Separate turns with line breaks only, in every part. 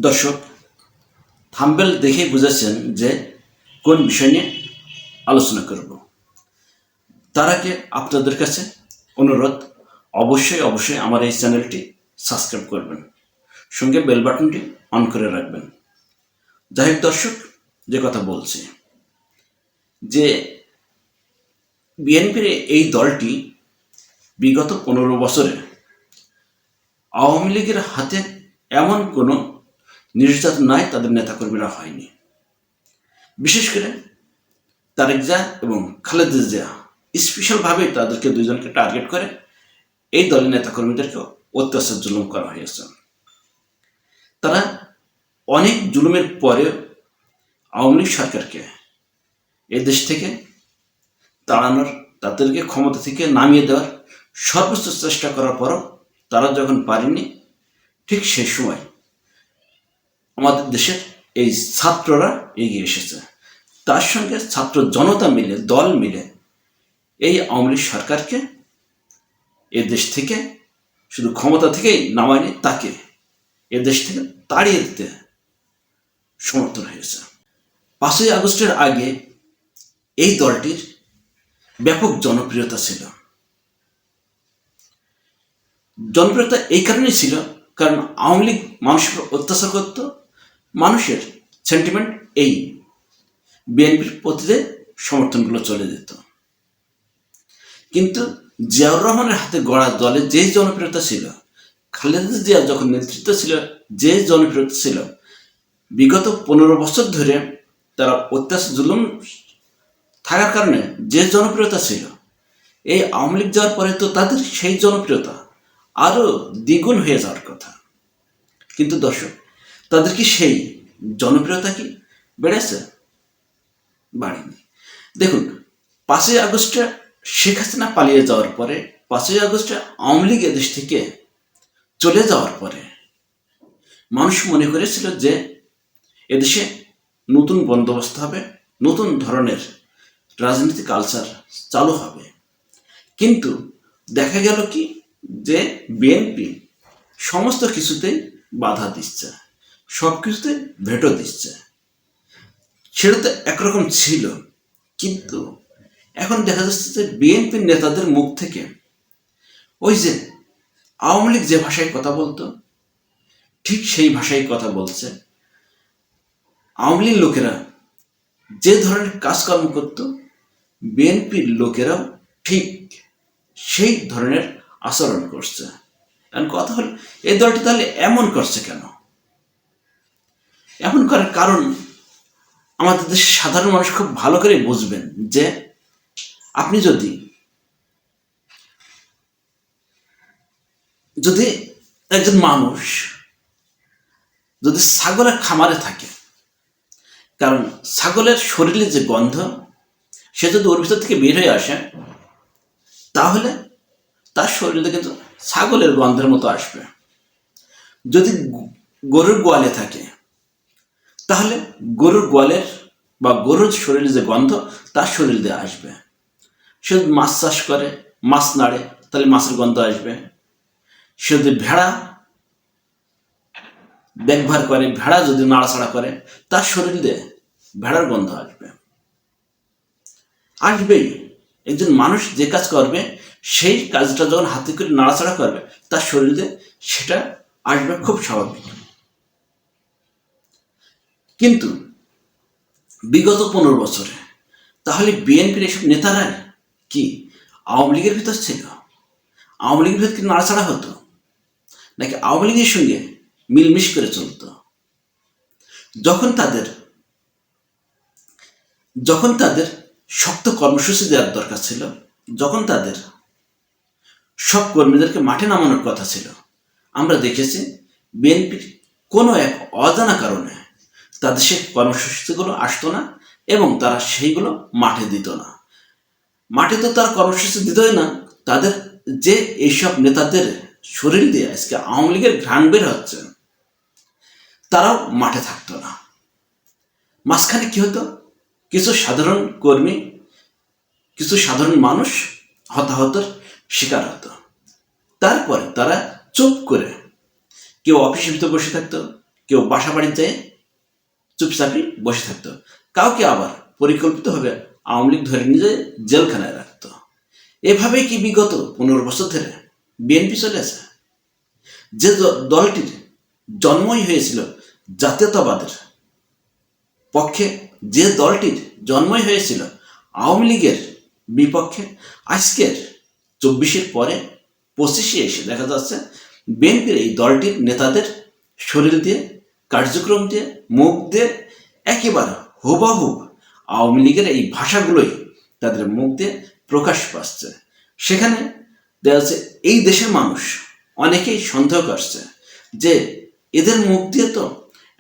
দর্শক, থাম্বনেল দেখেই বুঝেছেন যে কোন বিষয় নিয়ে আলোচনা করব। তার আগে আপনাদের কাছে অনুরোধ, অবশ্যই আমার এই চ্যানেলটি সাবস্ক্রাইব করবেন, সঙ্গে বেল বাটনটি অন করে রাখবেন। যাই হোক দর্শক, যে কথা বলছি যে বিএনপির এই দলটি বিগত 15 বছরে আওয়ামী লীগের হাতে এমন কোনো নির্যাতন নাই তাদের নেতাকর্মীরা হয়নি। বিশেষ করে তারেক জিয়া এবং খালেদা জিয়া স্পেশালভাবে তাদেরকে দুইজনকে টার্গেট করে এই দলের নেতাকর্মীদেরকে অত্যাচার জুলুম করা হয়েছে। তারা অনেক জুলুমের পরে আওয়ামী লীগ সরকারকে এই দেশ থেকে তাড়ানোর, তাদেরকে ক্ষমতা থেকে নামিয়ে দেওয়ার সর্বোচ্চ চেষ্টা করার পরও তারা যখন পারেনি, ঠিক সেই সময় আমাদের দেশের এই ছাত্ররা এগিয়ে এসেছে। তার সঙ্গে ছাত্র জনতা মিলে, দল মিলে এই আওয়ামী লীগ সরকারকে এ দেশ থেকে শুধু ক্ষমতা থেকেই নামায়নি, তাকে এ দেশ থেকে তাড়িয়ে দিতে সমর্থন হয়েছে। 5ই আগস্টের আগে এই দলটির ব্যাপক জনপ্রিয়তা ছিল। জনপ্রিয়তা এই কারণেই ছিল কারণ আওয়ামী লীগ মানুষের অত্যাচার করত, মানুষের সেন্টিমেন্ট এই বিএনপির প্রতিতে সমর্থনগুলো চলে যেত। কিন্তু জিয়াউর রহমানের হাতে গড়া দলে যে জনপ্রিয়তা ছিল, খালেদা জিয়া যখন নেতৃত্ব ছিল যে জনপ্রিয়তা ছিল, বিগত 15 বছর ধরে তারা অত্যাচার জুলুম থাকার কারণে যে জনপ্রিয়তা ছিল, এই আওয়ামী লীগ যাওয়ার পরে তো তাদের সেই জনপ্রিয়তা আরও দ্বিগুণ হয়ে যাওয়ার কথা। কিন্তু দর্শক, তাদের কি সেই জনপ্রিয়তা কি বেড়েছে? বাড়েনি। দেখুন, 5ই আগস্টে শেখ হাসিনা পালিয়ে যাওয়ার পরে, 5ই আগস্টে আওয়ামী লীগ এদেশ থেকে চলে যাওয়ার পরে মানুষ মনে করেছিল যে এদেশে নতুন বন্দোবস্ত হবে, নতুন ধরনের রাজনীতি কালচার চালু হবে। কিন্তু দেখা গেল কি যে বিএনপি সমস্ত কিছুতেই বাধা দিচ্ছে, সব কিছুতে ভেটো দিচ্ছে। সেটা তো একরকম ছিল, কিন্তু এখন দেখা যাচ্ছে যে বিএনপির নেতাদের মুখ থেকে ওই যে আওয়ামী লীগ যে ভাষায় কথা বলতো, ঠিক সেই ভাষায় কথা বলছে। আওয়ামী লীগ লোকেরা যে ধরনের কাজকর্ম করত, বিএনপির লোকেরাও ঠিক সেই ধরনের আচরণ করছে। এখন কথা হল, এই দলটি তাহলে এমন করছে কেন? এমন করার কারণ আমাদের দেশের সাধারণ মানুষ খুব ভালো করে বুঝবেন যে আপনি যদি একজন মানুষ যদি ছাগলের খামারে থাকে, কারণ ছাগলের শরীরে যে গন্ধ, সে যদি ওর ভিতর থেকে বের হয়ে আসে, তাহলে তার শরীরে কিন্তু ছাগলের গন্ধের মতো আসবে। যদি গরুর গোয়ালে থাকে, তাহলে গরুর গোয়ালের বা গরুর শরীরে যে গন্ধ তার শরীর দিয়ে আসবে। সে যদি মাছ চাষ করে, মাছ নাড়ে, তাহলে মাছের গন্ধ আসবে। সে যদি ভেড়া দেখভাল করে, ভেড়া যদি নাড়াচাড়া করে, তার শরীর দিয়ে ভেড়ার গন্ধ আসবে। আসবেই। একজন মানুষ যে কাজ করবে, সেই কাজটা যখন হাতে করে নাড়াচাড়া করবে, তার শরীরে সেটা আসবে, খুব স্বাভাবিক। কিন্তু বিগত 15 বছরে তাহলে বিএনপির এসব নেতারা কি আওয়ামী লীগের ভিতর ছিল? আওয়ামী লীগের ভিতর কি নাড়াচাড়া হতো, নাকি আওয়ামী লীগের সঙ্গে মিলমিশ করে চলত? যখন তাদের শক্ত কর্মসূচি দেওয়ার দরকার ছিল, যখন তাদের সব কর্মীদেরকে মাঠে নামানোর কথা ছিল, আমরা দেখেছি বিএনপির কোনো এক অজানা কারণে তাদের সেই কর্মসূচিগুলো আসতো না এবং তারা সেইগুলো মাঠে দিত না। মাঠে তো তার কর্মসূচি দিতই না, তাদের যে এইসব নেতাদের শরীর দিয়ে আজকে আওয়ামী লীগের ঘ্রাণ বের হচ্ছে, তারাও মাঠে থাকতো না। মাঝখানে কি হতো? কিছু সাধারণ কর্মী, কিছু সাধারণ মানুষ হতাহতের শিকার হতো। তারপরে তারা চুপ করে কেউ অফিসের ভিতরে বসে থাকতো, কেউ বাসা বাড়ির যেয়ে চুপচাপই বসে থাকতো, কাউকে আবার পরিকল্পিতভাবে আওয়ামী লীগ ধরে নিয়ে যেয়ে জেলখানায় রাখতো। এভাবেই কি বিগত 15 বছর ধরে বিএনপি চলেছে? যে দলটির জন্মই হয়েছিল জাতীয়তাবাদের পক্ষে, যে দলটির জন্মই হয়েছিল আওয়ামী লীগের বিপক্ষে, আজকের 24-এর পরে 25-এ এসে দেখা যাচ্ছে বিএনপির এই দলটির নেতাদের শরীর দিয়ে, কার্যক্রম দিয়ে, মুখ দিয়ে একেবারে হুবহু আওয়ামী লীগের এই ভাষাগুলোই তাদের মুখ দিয়ে প্রকাশ পাচ্ছে। সেখানে দেখা যাচ্ছে এই দেশের মানুষ অনেকেই সন্দেহ করছে যে এদের মুখ দিয়ে তো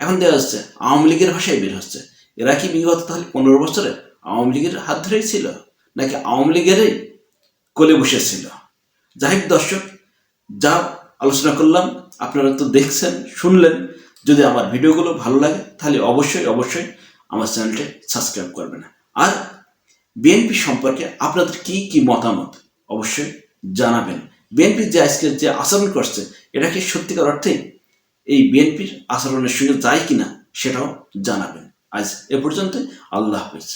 এখন দেখা যাচ্ছে আওয়ামী লীগের ভাষায় বের হচ্ছে। এরা কি বিগত তাহলে 15 বছরে আওয়ামী লীগের হাত ধরেই ছিল, নাকি আওয়ামী লীগেরই কোলে বসেছিল? যাই হোক দর্শক, যা আলোচনা করলাম আপনারা তো দেখছেন, শুনলেন। যদি আমার ভিডিওগুলো ভালো লাগে তাহলে অবশ্যই অবশ্যই আমার চ্যানেলটি সাবস্ক্রাইব করবেন। আর বিএনপি সম্পর্কে আপনাদের কি কি মতামত অবশ্যই জানাবেন। বিএনপি যে আজকে যে আচরণ করছে, এটা কি সত্যিকার অর্থেই এই বিএনপির আচরণের সঙ্গে যায় কিনা সেটাও জানাবেন। আজ এ পর্যন্ত, আল্লাহ হাফেজ।